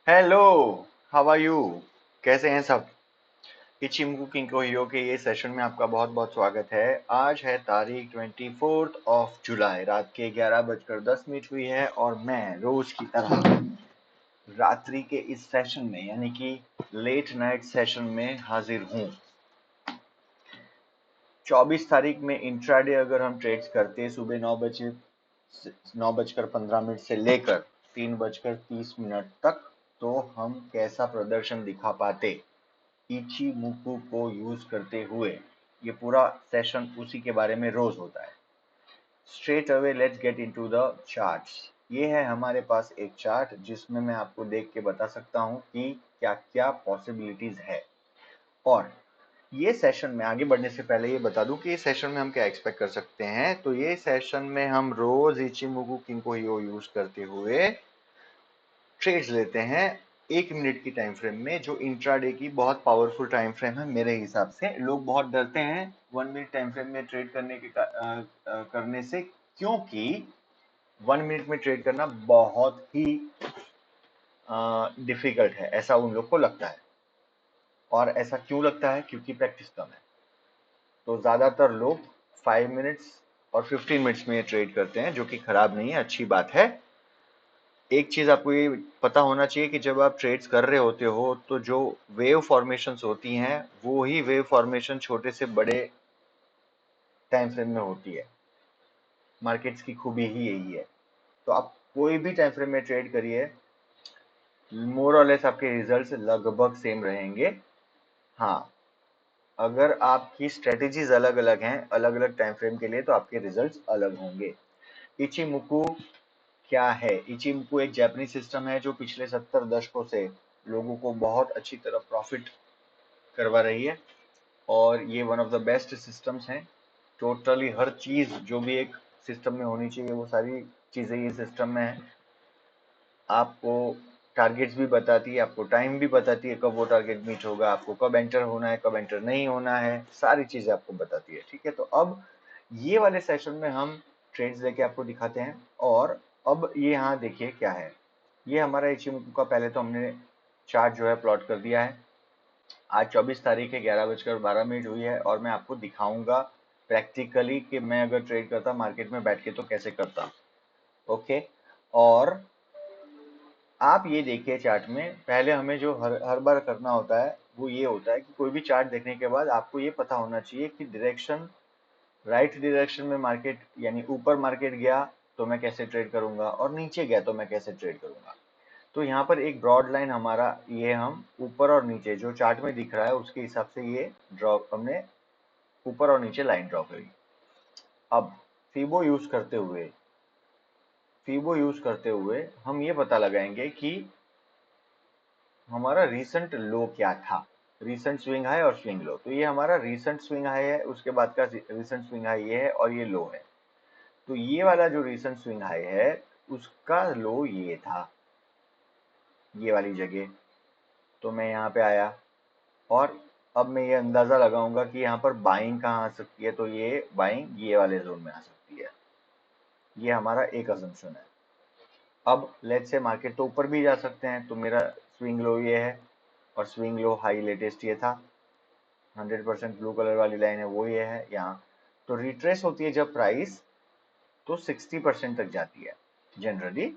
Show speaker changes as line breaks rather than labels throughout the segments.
Hello, how are you? कैसे हैं सब? इचिमकू किंको हियो के ये सेशन में आपका बहुत बहुत स्वागत है। आज है तारीख 24 जुलाई, रात के 11:10 हुई है और मैं रोज की तरह रात्रि के इस सेशन में यानी कि लेट नाइट सेशन में हाजिर हूँ। 24 तारीख में इंट्राडे अगर हम ट्रेड्स करते सुबह 9:15 से लेकर 3:30 तक, तो हम कैसा प्रदर्शन दिखा पाते इचिमुकू को यूज करते हुए। ये पूरा सेशन उसी के बारे में रोज होता है। Straight away let's get into the charts. ये है हमारे पास एक चार्ट जिसमें मैं आपको देख के बता सकता हूँ कि क्या क्या पॉसिबिलिटीज है। और ये सेशन में आगे बढ़ने से पहले ये बता दूं कि इस सेशन में हम क्या एक्सपेक्ट कर सकते हैं। तो ये सेशन में हम रोज इचिमुकू किंको हियो यूज करते हुए ट्रेड्स लेते हैं 1 मिनट की टाइम फ्रेम में, जो इंट्राडे की बहुत पावरफुल टाइम फ्रेम है। मेरे हिसाब से लोग बहुत डरते हैं 1 मिनट टाइम फ्रेम में ट्रेड करने से, क्योंकि 1 मिनट में ट्रेड करना बहुत ही डिफिकल्ट है, ऐसा उन लोग को लगता है। और ऐसा क्यों लगता है? क्योंकि प्रैक्टिस कम है। तो ज्यादातर लोग 5 मिनट्स और 15 मिनट्स में ट्रेड करते हैं, जो कि खराब नहीं है, अच्छी बात है। एक चीज आपको ये पता होना चाहिए कि जब आप ट्रेड्स कर रहे होते हो तो जो वेव फॉर्मेशंस होती हैं वो ही वेव फॉर्मेशन छोटे से बड़े टाइम फ्रेम में होती है। मार्केट्स की खूबी ही यही है। तो आप कोई भी टाइम फ्रेम में ट्रेड करिए, मोर और लेस आपके रिजल्ट्स लगभग सेम रहेंगे। हाँ, अगर आपकी स्ट्रेटेजीज अलग अलग हैं अलग अलग टाइम फ्रेम के लिए, तो आपके रिजल्ट्स अलग होंगे। इचिमुकू क्या है? इचिमुकू एक जापानीज सिस्टम है जो पिछले 70 दशकों से लोगों को बहुत अच्छी तरह प्रॉफिट करवा रही है। और ये one of the best systems हैं। टोटली हर चीज जो भी एक सिस्टम में होनी चाहिए वो सारी चीजें ये सिस्टम में है। आपको टारगेट्स भी बताती है, आपको टाइम भी बताती है कब वो टारगेट मीट होगा, आपको कब एंटर होना है कब एंटर नहीं होना है, सारी चीजें आपको बताती है। ठीक है, तो अब ये वाले सेशन में हम ट्रेड्स लेके आपको दिखाते हैं। और अब ये यहाँ देखिए क्या है। ये हमारा इचिमुकू का पहले तो हमने चार्ट जो है प्लॉट कर दिया है। आज 24 तारीख है, 11:12 हुई है और मैं आपको दिखाऊंगा प्रैक्टिकली कि मैं अगर ट्रेड करता मार्केट में बैठ के तो कैसे करता। ओके। और आप ये देखिए, चार्ट में पहले हमें जो हर बार करना होता है वो ये होता है कि कोई भी चार्ट देखने के बाद आपको ये पता होना चाहिए कि डायरेक्शन, राइट डायरेक्शन में मार्केट यानी ऊपर मार्केट गया तो मैं कैसे ट्रेड करूंगा, और नीचे गया तो मैं कैसे ट्रेड करूंगा। तो यहाँ पर एक ब्रॉड लाइन हमारा, ये हम ऊपर और नीचे जो चार्ट में दिख रहा है उसके हिसाब से ये ड्रॉ, हमने ऊपर और नीचे लाइन ड्रॉ करी। अब फीबो यूज करते हुए हम ये पता लगाएंगे कि हमारा रीसेंट लो क्या था। रीसेंट स्विंग हाई और स्विंग लो, तो ये हमारा रीसेंट स्विंग हाई है, उसके बाद का रीसेंट स्विंग हाई ये है और ये लो है। तो ये वाला जो रीसेंट स्विंग हाई है उसका लो ये था, ये वाली जगह। तो मैं यहाँ पे आया और अब मैं ये अंदाजा लगाऊंगा कि यहाँ पर बाइंग कहाँ आ सकती है। तो ये बाइंग ये वाले जोन में आ सकती है। ये हमारा एक अजम्पशन है। अब लेट्स से मार्केट तो ऊपर भी जा सकते हैं, तो मेरा स्विंग लो ये है और स्विंग लो हाई लेटेस्ट ये था। 100% ब्लू कलर वाली लाइन है वो ये है यहाँ। तो रिट्रेस होती है जब प्राइस तो 60% तक जाती है, जनरली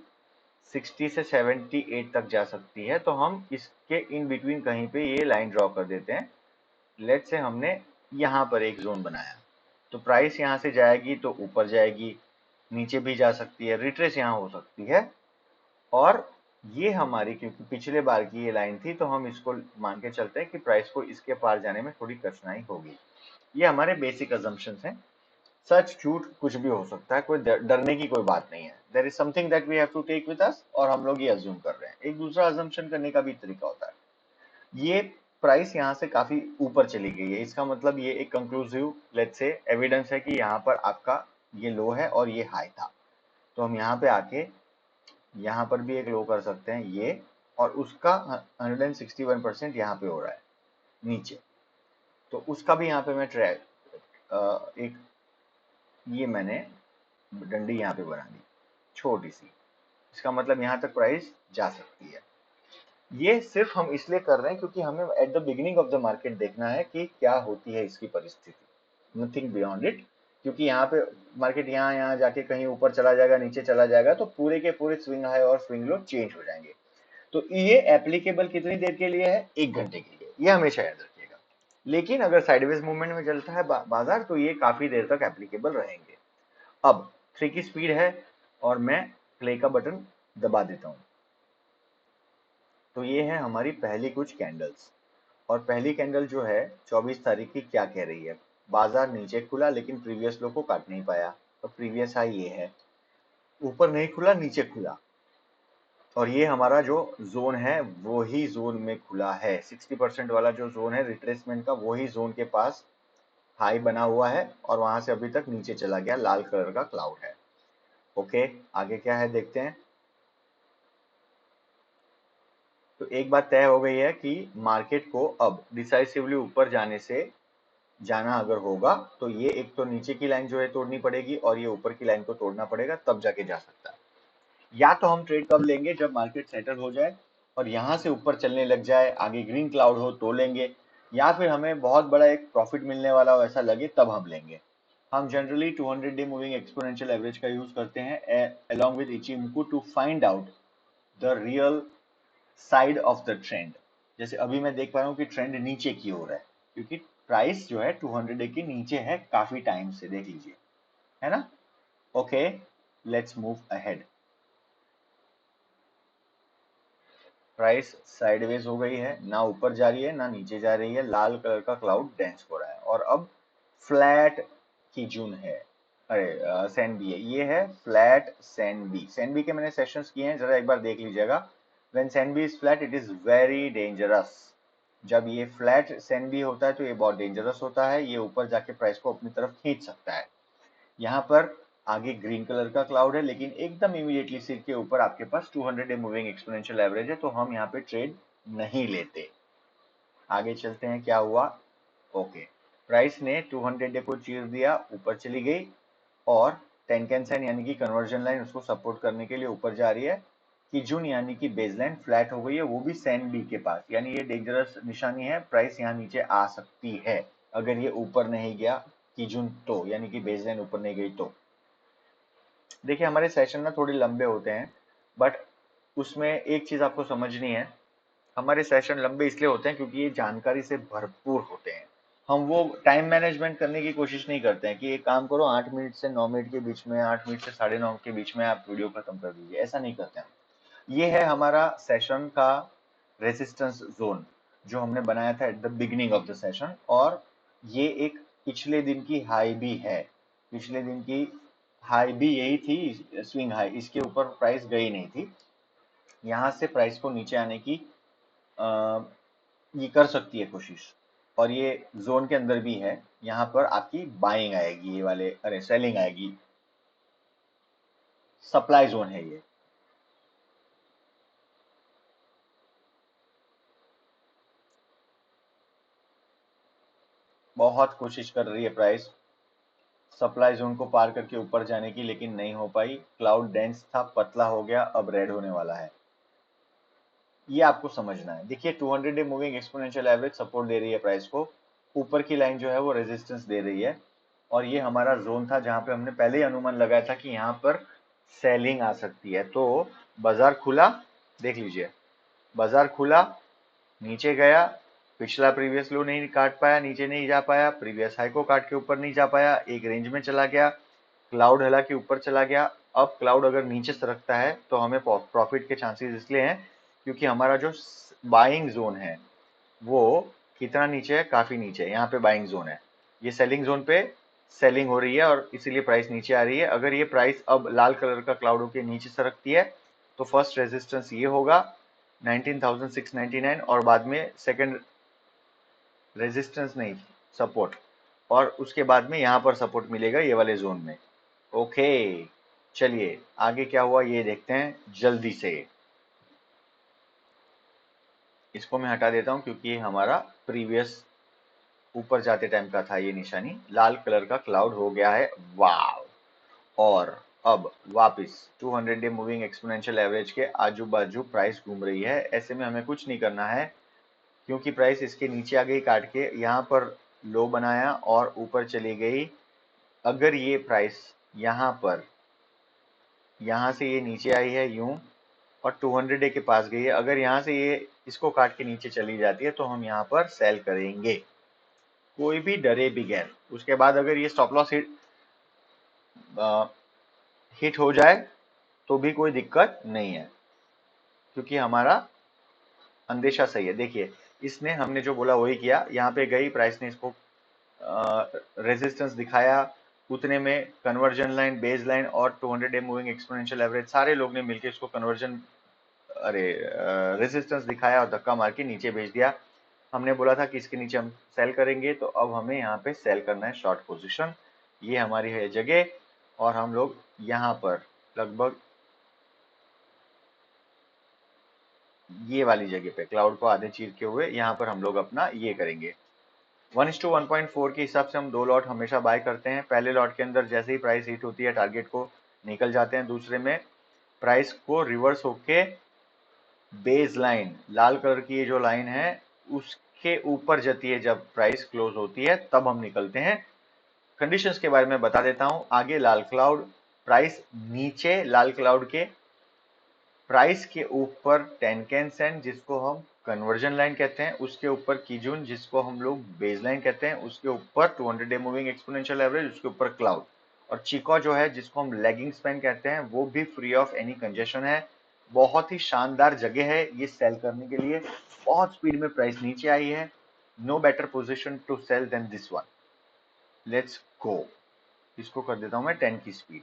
60 से 78 तक जा सकती है। तो हम इसके इन बिटवीन कहीं पे ये लाइन ड्रॉ कर देते हैं। लेट्स से हमने यहाँ पर एक जोन बनाया, तो प्राइस यहाँ से जाएगी तो ऊपर जाएगी, नीचे भी जा सकती है, रिट्रेस यहाँ हो सकती है। और ये हमारी, क्योंकि पिछले बार की ये लाइन थी तो हम इसको मान के चलते हैं कि प्राइस को इसके पार जाने में थोड़ी कठिनाई होगी। ये हमारे बेसिक अजम्पशंस हैं। सच झूठ कुछ भी हो सकता है, कोई डरने की कोई बात नहीं है। There is something that we have to take with us, और हम लोग ये अज्यूम कर रहे हैं। एक दूसरा अजम्पशन करने का भी तरीका होता है। ये प्राइस यहाँ से काफी ऊपर चली गई है, इसका मतलब ये एक कंक्लूसिव लेट्स से एविडेंस है कि यहाँ पर आपका ये लो है और ये हाई था। तो हम यहाँ पे आके यहाँ पर भी एक लो कर सकते हैं ये, और उसका 161% यहाँ पे हो रहा है नीचे। तो उसका भी यहाँ पे मैं ट्रैक एक, ये मैंने डंडी यहाँ पे बना दी छोटी सी। इसका मतलब यहाँ तक प्राइस जा सकती है। ये सिर्फ हम इसलिए कर रहे हैं क्योंकि हमें at the beginning of the market देखना है कि क्या होती है इसकी परिस्थिति, नथिंग बियॉन्ड इट। क्योंकि यहाँ पे मार्केट यहाँ यहाँ जाके कहीं ऊपर चला जाएगा, नीचे चला जाएगा, तो पूरे के पूरे स्विंग हाई और स्विंग लो चेंज हो जाएंगे। तो ये एप्लीकेबल कितनी देर के लिए है? 1 घंटे के लिए, ये हमेशा याद रखिएगा। लेकिन अगर साइडवेज मूवमेंट में चलता है बाजार, तो ये काफी देर तक एप्लीकेबल रहेंगे। अब 3 की स्पीड है और मैं प्ले का बटन दबा देता हूं। तो ये है हमारी पहली कुछ कैंडल्स। और पहली कैंडल जो है 24 तारीख की क्या कह रही है? बाजार नीचे खुला लेकिन प्रीवियस लो को काट नहीं पाया। तो प्रीवियस हाई ये है, ऊपर नहीं खुला, नीचे खुला। और ये हमारा जो जोन है वो ही जोन में खुला है। 60% वाला जो जोन है रिट्रेसमेंट का, वही जोन के पास हाई बना हुआ है और वहां से अभी तक नीचे चला गया, लाल कलर का क्लाउड है। ओके, आगे क्या है देखते हैं। तो एक बात तय हो गई है कि मार्केट को अब डिसाइसिवली ऊपर जाना अगर होगा, तो ये एक तो नीचे की लाइन जो है तोड़नी पड़ेगी और ये ऊपर की लाइन को तोड़ना पड़ेगा, तब जाके जा सकता है। या तो हम ट्रेड कब लेंगे? जब मार्केट सेटल हो जाए और यहां से ऊपर चलने लग जाए, आगे ग्रीन क्लाउड हो तो लेंगे। या फिर हमें बहुत बड़ा एक प्रॉफिट मिलने वाला हो ऐसा लगे, तब हम लेंगे। हम generally 200 day moving exponential average का यूज करते हैं along with Ichimoku to find out the real side of the trend. जैसे अभी मैं देख पा रहा हूँ कि ट्रेंड नीचे की ओर है, क्योंकि प्राइस जो है 200 डे के नीचे है काफी टाइम से, देख लीजिए, है ना। Okay, let's move ahead. Price sideways हो गई है, ना ऊपर जा रही है ना नीचे जा रही है, लाल कलर का क्लाउड डेंस हो रहा है और अब फ्लैट की जून है। अरे सैन बी है, ये है flat span B. Span B के मैंने सेशंस किए हैं, जरा एक बार देख लीजिएगा। When span B is flat it is very dangerous. जब ये फ्लैट सैन बी होता है तो ये बहुत डेंजरस होता है, ये ऊपर जाके प्राइस को अपनी तरफ खींच सकता है। यहाँ पर आगे ग्रीन कलर का क्लाउड है, लेकिन एकदम इमीडिएटली सिर के ऊपर आपके पास 200 डे मूविंग एक्सपोनेंशियल एवरेज है, तो हम यहाँ पे ट्रेड नहीं लेते। आगे चलते हैं क्या हुआ। ओके, प्राइस ने 200 डे को चीर दिया, ऊपर चली गई और टेनकेन सेन यानी कि कन्वर्जन लाइन उसको सपोर्ट करने के लिए ऊपर जा रही है। किजुन यानी कि बेसलाइन फ्लैट हो गई है, वो भी सैन बी के पास, यानी ये डेंजरस निशानी है, प्राइस यहाँ नीचे आ सकती है अगर ये ऊपर नहीं गया किजुन, तो यानी कि बेसलाइन ऊपर नहीं गई तो। देखिए हमारे सेशन ना थोड़े लंबे होते हैं, बट उसमें एक चीज आपको समझनी है। हमारे सेशन लंबे इसलिए होते हैं क्योंकि ये जानकारी से भरपूर होते हैं। हम वो टाइम मैनेजमेंट करने की कोशिश नहीं करते हैं कि एक काम करो 8 मिनट से 9 मिनट के बीच में, 8 मिनट से 9:30 के बीच में आप वीडियो खत्म कर दीजिए, ऐसा नहीं करते हैं। ये है हमारा सेशन का रेजिस्टेंस जोन जो हमने बनाया था at the beginning of the session, और ये एक पिछले दिन की हाई भी है। पिछले दिन की हाई भी यही थी, स्विंग हाई, इसके ऊपर प्राइस गई नहीं थी। यहां से प्राइस को नीचे आने की ये कर सकती है कोशिश, और ये जोन के अंदर भी है। यहां पर आपकी बाइंग आएगी, ये वाले, अरे सेलिंग आएगी, सप्लाई जोन है ये। बहुत कोशिश कर रही है प्राइस सप्लाई जोन को पार करके ऊपर जाने की, लेकिन नहीं हो पाई। क्लाउड डेंस था, पतला हो गया, अब रेड होने वाला है, ये आपको समझना है। देखिए 200 day moving exponential average support दे रही है प्राइस को, ऊपर की लाइन जो है वो रेजिस्टेंस दे रही है, और ये हमारा जोन था जहां पे हमने पहले ही अनुमान लगाया था कि यहाँ पर सेलिंग आ सकती है। तो बाजार खुला, देख लीजिए, बाजार खुला, नीचे गया, पिछला प्रीवियस लो नहीं काट पाया, नीचे नहीं जा पाया, प्रीवियस हाई को काट के ऊपर नहीं जा पाया, एक रेंज में चला गया, क्लाउड हला के ऊपर चला गया। अब क्लाउड अगर नीचे सरकता है तो हमें प्रॉफिट के चांसेस इसलिए हैं क्योंकि हमारा जो बाइंग जोन है वो कितना नीचे है? काफी नीचे है, यहाँ पे बाइंग जोन है, ये सेलिंग जोन पे सेलिंग हो रही है और इसीलिए प्राइस नीचे आ रही है। अगर ये प्राइस अब लाल कलर का क्लाउड होकर नीचे सरकती है तो फर्स्ट रेजिस्टेंस ये होगा 19,699, और बाद में सेकंड रेजिस्टेंस नहीं, सपोर्ट, और उसके बाद में यहां पर सपोर्ट मिलेगा ये वाले जोन में। ओके, चलिए आगे क्या हुआ ये देखते हैं जल्दी से। इसको मैं हटा देता हूं क्योंकि ये हमारा प्रीवियस ऊपर जाते टाइम का था, ये निशानी लाल कलर का क्लाउड हो गया है, वाव। और अब वापस 200 डे मूविंग एक्सपोनेंशियल एवरेज के आजू बाजू प्राइस घूम रही है। ऐसे में हमें कुछ नहीं करना है, क्योंकि प्राइस इसके नीचे आ गई काट के, यहाँ पर लो बनाया और ऊपर चली गई। अगर ये प्राइस यहाँ पर, यहाँ से ये नीचे आई है यूं और 200 डे के पास गई है, अगर यहाँ से ये इसको काट के नीचे चली जाती है तो हम यहाँ पर सेल करेंगे, कोई भी डरे बिगैर। उसके बाद अगर ये स्टॉप लॉस हिट हो जाए तो भी कोई दिक्कत नहीं है, क्योंकि हमारा अंदेशा सही है। देखिए, इसने हमने जो बोला वही किया, यहाँ पे गई प्राइस ने इसको रेजिस्टेंस दिखाया, उतने में कन्वर्जन लाइन, बेस लाइन और 200 डे मूविंग एक्सपोनेंशियल एवरेज सारे लोग ने मिलकर इसको कन्वर्जन अरे रेजिस्टेंस दिखाया और धक्का मार के नीचे भेज दिया। हमने बोला था कि इसके नीचे हम सेल करेंगे, तो अब हमें यहाँ पे सेल करना है शॉर्ट पोजीशन। ये हमारी है जगह और हम लोग यहाँ पर लगभग ये वाली जगह पे क्लाउड को आधे चीर के हुए यहाँ पर हम लोग अपना ये करेंगे। 1:1.4 के हिसाब से हम दो लॉट हमेशा बाय करते हैं। पहले लॉट के अंदर जैसे ही प्राइस हिट होती है टारगेट को निकल जाते हैं, दूसरे में प्राइस को रिवर्स होके बेस लाइन, लाल कलर की ये जो लाइन है उसके ऊपर जाती है, जब प्राइस क्लोज होती है तब हम निकलते हैं। कंडीशंस के बारे में बता देता हूं। आगे लाल क्लाउड, प्राइस नीचे लाल क्लाउड के, प्राइस के ऊपर टेनकेन सेन जिसको हम कन्वर्जन लाइन कहते हैं, उसके ऊपर कीजून जिसको हम लोग बेस लाइन कहते हैं, उसके ऊपर 200 डे मूविंग एक्सपोनेंशियल एवरेज, उसके ऊपर क्लाउड, और चिको जो है जिसको हम लेगिंग स्पैन कहते हैं, वो भी फ्री ऑफ एनी कंजेशन है। बहुत ही शानदार जगह है ये सेल करने के लिए। बहुत स्पीड में प्राइस नीचे आई है, no better position to sell than this one. Let's go. इसको कर देता हूं मैं 10 की स्पीड।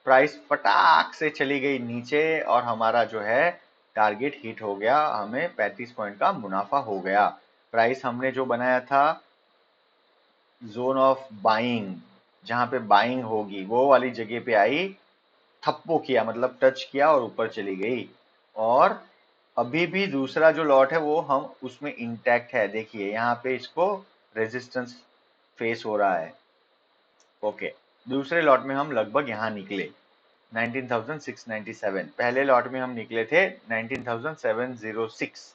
प्राइस फटाक से चली गई नीचे और हमारा जो है टारगेट हिट हो गया, हमें 35 पॉइंट का मुनाफा हो गया। प्राइस हमने जो बनाया था जोन ऑफ बाइंग, जहां पे बाइंग होगी वो वाली जगह पे आई, थप्पो किया मतलब टच किया और ऊपर चली गई। और अभी भी दूसरा जो लॉट है वो हम उसमें इंटैक्ट है। देखिए यहाँ पे इसको रेजिस्टेंस फेस हो रहा है। ओके, दूसरे लॉट में हम लगभग यहाँ निकले 19,697। पहले लॉट में हम निकले थे 19,706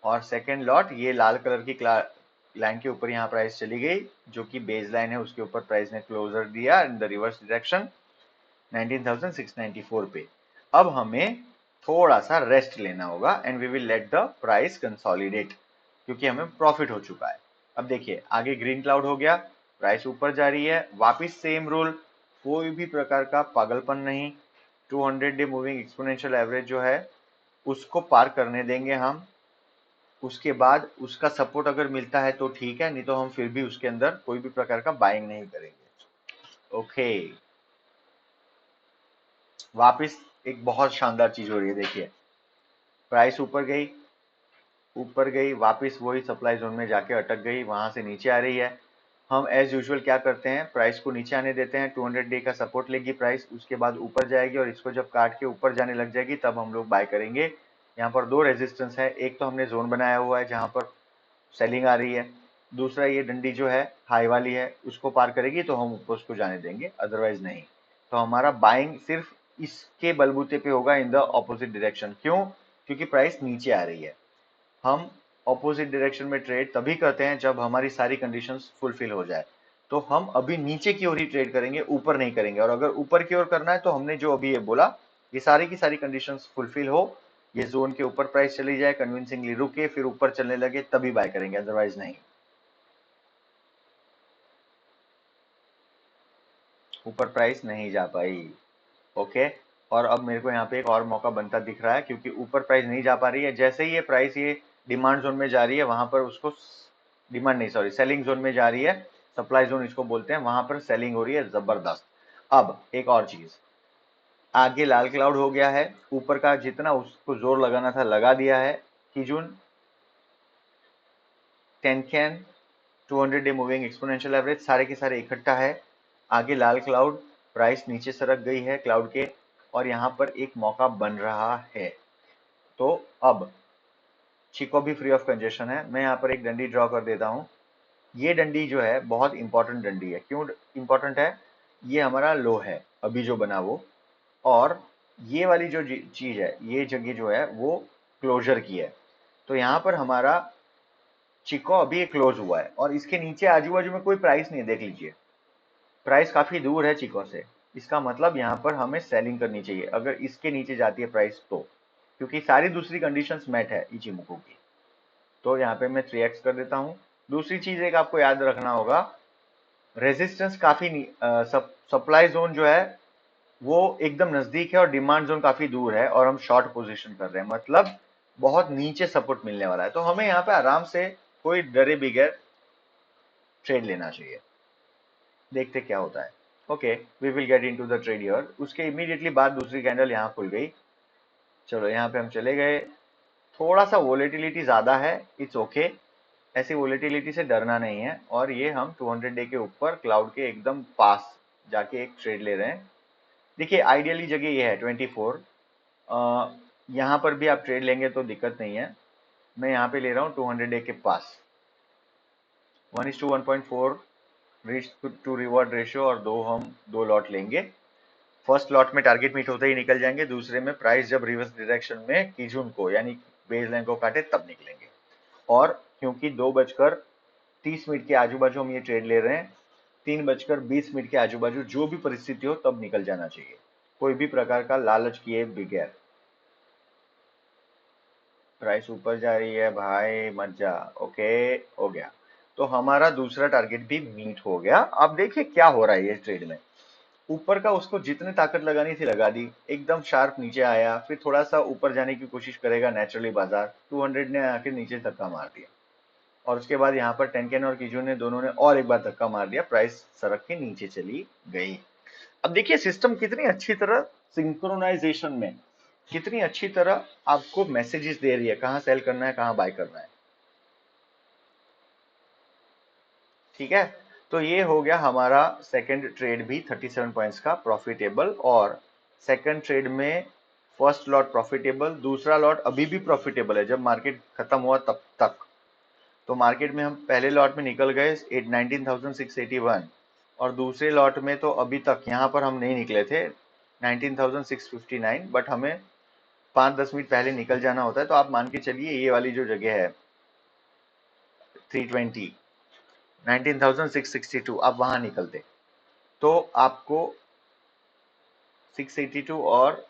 और सेकेंड लॉट ये लाल कलर की लाइन के ऊपर यहाँ प्राइस चली गई, जो कि बेस लाइन है, उसके ऊपर प्राइस ने क्लोजर दिया इन द रिवर्स डायरेक्शन 19,694 पे। अब हमें थोड़ा सा रेस्ट लेना होगा and we will let the price consolidate, क्योंकि हमें प्रॉफिट हो चुका है। अब देखिए आगे ग्रीन क्लाउड हो गया, प्राइस ऊपर जा रही है, वापिस सेम रूल, कोई भी प्रकार का पागलपन नहीं। 200 डे मूविंग एक्सपोनेंशियल एवरेज जो है उसको पार करने देंगे हम। उसके बाद उसका सपोर्ट अगर मिलता है तो ठीक है, नहीं तो हम फिर भी उसके अंदर कोई भी प्रकार का बाइंग नहीं करेंगे। ओके, वापिस एक बहुत शानदार चीज हो रही है। देखिए प्राइस ऊपर गई, वापस वही सप्लाई जोन में जाके अटक गई, वहां से नीचे आ रही है। हम एज यूजुअल क्या करते हैं, प्राइस को नीचे आने देते हैं, 200 डे का सपोर्ट लेगी प्राइस, उसके बाद ऊपर जाएगी और इसको जब काट के ऊपर जाने लग जाएगी तब हम लोग बाय करेंगे। यहाँ पर दो रेजिस्टेंस है, एक तो हमने जोन बनाया हुआ है जहां पर सेलिंग आ रही है, दूसरा ये डंडी जो है हाई वाली है, उसको पार करेगी तो हम ऊपर उसको जाने देंगे, अदरवाइज नहीं। तो हमारा बाइंग सिर्फ इसके बलबूते पे होगा इन द ऑपोजिट डायरेक्शन। क्यों? क्योंकि प्राइस नीचे आ रही है। हम ऑपोजिट डायरेक्शन में ट्रेड तभी करते हैं जब हमारी सारी कंडीशंस फुलफिल हो जाए। तो हम अभी नीचे की ओर ही ट्रेड करेंगे, ऊपर नहीं करेंगे। और अगर ऊपर की ओर करना है तो हमने जो अभी ये बोला, ये सारी की सारी कंडीशंस फुलफिल हो, ये जोन के ऊपर प्राइस चली जाए, कन्विंसिंगली रुके, फिर ऊपर चलने लगे, तभी बाय करेंगे, अदरवाइज नहीं। ऊपर प्राइस नहीं जा पाई। ओके, और अब मेरे को यहाँ पे एक और मौका बनता दिख रहा है, क्योंकि ऊपर प्राइस नहीं जा पा रही है। जैसे ही ये प्राइस ये डिमांड जोन में जा रही है, वहां पर उसको डिमांड नहीं, सॉरी, सेलिंग जोन में जा रही है, सप्लाई जोन इसको बोलते हैं, वहां पर सेलिंग हो रही है जबरदस्त। अब एक और चीज, आगे लाल क्लाउड हो गया है, ऊपर का जितना उसको जोर लगाना था लगा दिया है, कीजून, टेनकेन, 200 डे मूविंग एक्सपोनेंशियल एवरेज सारे के सारे इकट्ठा है। आगे लाल क्लाउड, प्राइस नीचे सरक गई है क्लाउड के, और यहाँ पर एक मौका बन रहा है। तो अब चिको भी फ्री ऑफ कंजेशन है, मैं यहाँ पर एक डंडी ड्रॉ कर देता हूँ। ये डंडी जो है बहुत इंपॉर्टेंट डंडी है। क्यों इंपॉर्टेंट है? ये हमारा लो है अभी जो बना वो, और ये वाली जो चीज है, ये जगह जो है वो क्लोजर की है। तो यहाँ पर हमारा चिको अभी क्लोज हुआ है और इसके नीचे आजू बाजू में कोई प्राइस नहीं है, देख लीजिए प्राइस काफी दूर है चिको से। इसका मतलब यहाँ पर हमें सेलिंग करनी चाहिए अगर इसके नीचे जाती है प्राइस तो, क्योंकि सारी दूसरी कंडीशंस मेट है इचिमोको की। तो यहाँ पे मैं 3x कर देता हूँ। दूसरी चीज एक आपको याद रखना होगा, रेजिस्टेंस काफी सप्लाई जोन जो है वो एकदम नजदीक है और डिमांड जोन काफी दूर है, और हम शॉर्ट पोजीशन कर रहे हैं, मतलब बहुत नीचे सपोर्ट मिलने वाला है। तो हमें यहाँ पे आराम से कोई डरे बगैर ट्रेड लेना चाहिए। देखते क्या होता है। Okay, we will get into the trade here. उसके इमीडिएटली बाद दूसरी कैंडल यहाँ खुल गई। चलो यहाँ पे हम चले गए। थोड़ा सा वोलेटिलिटी ज्यादा है, इट्स ओके। ऐसी वोलेटिलिटी से डरना नहीं है। और ये हम 200 डे के ऊपर क्लाउड के एकदम पास जाके एक ट्रेड ले रहे हैं। देखिए आइडियली जगह ये है 24। यहाँ पर भी आप ट्रेड लेंगे तो दिक्कत नहीं है। मैं यहाँ पे ले रहा हूँ 200 डे के पास 1:1.4 रिस्क टू रिवॉर्ड रेशियो, और दो लॉट लेंगे। फर्स्ट लॉट में टारगेट मीट होते ही निकल जाएंगे, दूसरे में प्राइस जब रिवर्स डायरेक्शन में कीजून को यानी बेस लाइन को काटे तब निकलेंगे। और क्योंकि 2:30 के आजू बाजू हम ये ट्रेड ले रहे हैं, 3:20 के आजू बाजू जो भी परिस्थिति हो तब निकल जाना चाहिए, कोई भी प्रकार का लालच किए बगैर। प्राइस ऊपर जा रही है भाई, मत जा। ओके, हो गया। तो हमारा दूसरा टारगेट भी मीट हो गया। अब देखिए क्या हो रहा है ये ट्रेड में। ऊपर का उसको जितनी ताकत लगानी थी लगा दी, एकदम शार्प नीचे आया, फिर थोड़ा सा ऊपर जाने की कोशिश करेगा नेचुरली बाजार, 200 ने आके नीचे धक्का मार दिया। और उसके बाद यहाँ पर टेंकेन और किजू ने दोनों ने और एक बार धक्का मार दिया, प्राइस सड़क के नीचे चली गई। अब देखिए सिस्टम कितनी अच्छी तरह सिंक्रोनाइजेशन में, कितनी अच्छी तरह आपको मैसेजेस दे रही है कहाँ सेल करना है कहाँ बाय करना है। ठीक है, तो ये हो गया हमारा सेकंड ट्रेड भी 37 पॉइंट्स का प्रॉफिटेबल। और सेकंड ट्रेड में फर्स्ट लॉट प्रॉफिटेबल, दूसरा लॉट अभी भी प्रॉफिटेबल है जब मार्केट खत्म हुआ तब तक। तो मार्केट में हम पहले लॉट में निकल गए 19,681, और दूसरे लॉट में तो अभी तक यहाँ पर हम नहीं निकले थे 19,659, बट हमें 5-10 मिनट पहले निकल जाना होता है। तो आप मान के चलिए ये वाली जो जगह है 320, 19,662, आप वहां निकलते तो आपको 682 और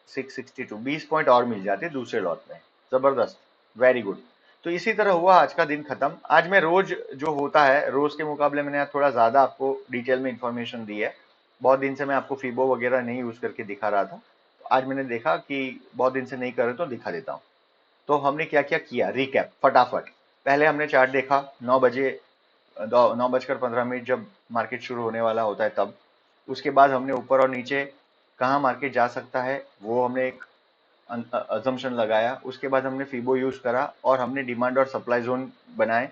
662 20 पॉइंट और मिल जाते दूसरे लॉट में। जबरदस्त, वेरी गुड। तो इसी तरह हुआ आज का दिन खत्म। आज मैं रोज जो होता है, रोज के मुकाबले मैंने आज थोड़ा ज्यादा आपको डिटेल में इंफॉर्मेशन दी है। बहुत दिन से मैं आपको फीबो वगैरह नहीं यूज करके दिखा रहा था, तो आज मैंने देखा कि बहुत दिन से नहीं कर रहे तो दिखा देता हूँ। तो हमने क्या क्या किया, रिकैप फटाफट। पहले हमने चार्ट देखा 9 बजे, 9:15 जब मार्केट शुरू होने वाला होता है तब। उसके बाद हमने ऊपर और नीचे कहाँ मार्केट जा सकता है वो हमने एक अजम्पशन लगाया। उसके बाद हमने फीबो यूज करा और हमने डिमांड और सप्लाई जोन बनाए।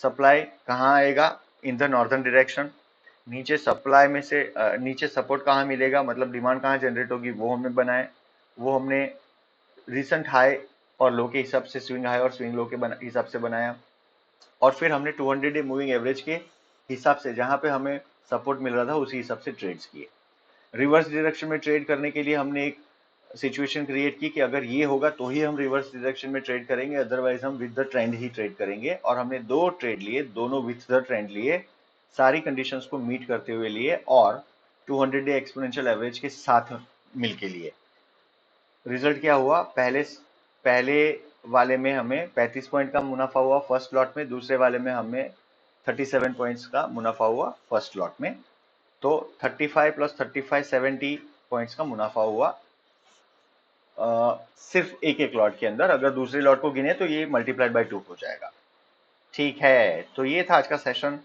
सप्लाई कहाँ आएगा, इन द नॉर्दर्न डायरेक्शन। नीचे सप्लाई में से नीचे सपोर्ट कहाँ मिलेगा, मतलब डिमांड कहाँ जनरेट होगी, वो हमने बनाए। वो हमने रिसेंट हाई और लो के हिसाब से, स्विंग हाई और स्विंग लो के हिसाब से बनाया। और फिर हमने 200 डे मूविंग एवरेज के हिसाब से जहां पे हमें सपोर्ट मिल रहा था उसी हिसाब से ट्रेड्स किए। रिवर्स डायरेक्शन में ट्रेड करने के लिए हमने एक सिचुएशन क्रिएट की कि अगर ये होगा तो ही हम रिवर्स डायरेक्शन में ट्रेड करेंगे, अदरवाइज हम with the trend he trade करेंगे। और हमने दो ट्रेड लिए, दोनों विद द ट्रेंड लिए, सारी कंडीशंस को मीट करते हुए लिए, और 200 डे एक्सपोनेंशियल एवरेज के साथ मिलके लिए। रिजल्ट क्या हुआ, पहले वाले में हमें 35 पॉइंट का मुनाफा हुआ फर्स्ट लॉट में, दूसरे वाले में हमें 37 पॉइंट्स का मुनाफा हुआ फर्स्ट लॉट में। तो 35 प्लस 35 70 पॉइंट्स का मुनाफा हुआ सिर्फ एक एक लॉट के अंदर। अगर दूसरे लॉट को गिने तो ये मल्टीप्लाइड बाय 2 हो जाएगा। ठीक है, तो ये था आज का सेशन।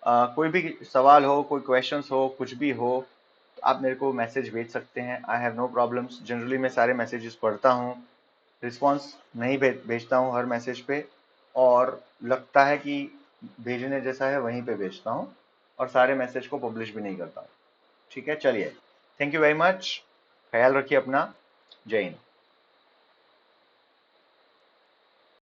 कोई भी सवाल हो, कोई क्वेश्चंस हो, कुछ भी हो तो आप मेरे को मैसेज भेज सकते हैं। I have no problems. Generally मैं सारे मैसेजेस पढ़ता हूँ, रिस्पॉन्स नहीं भेजता हूँ हर मैसेज पे, और लगता है कि भेजने जैसा है वहीं पे भेजता हूँ, और सारे मैसेज को पब्लिश भी नहीं करता हूँ। ठीक है, चलिए, थैंक यू वेरी मच। ख्याल रखिए अपना। जय हिंद।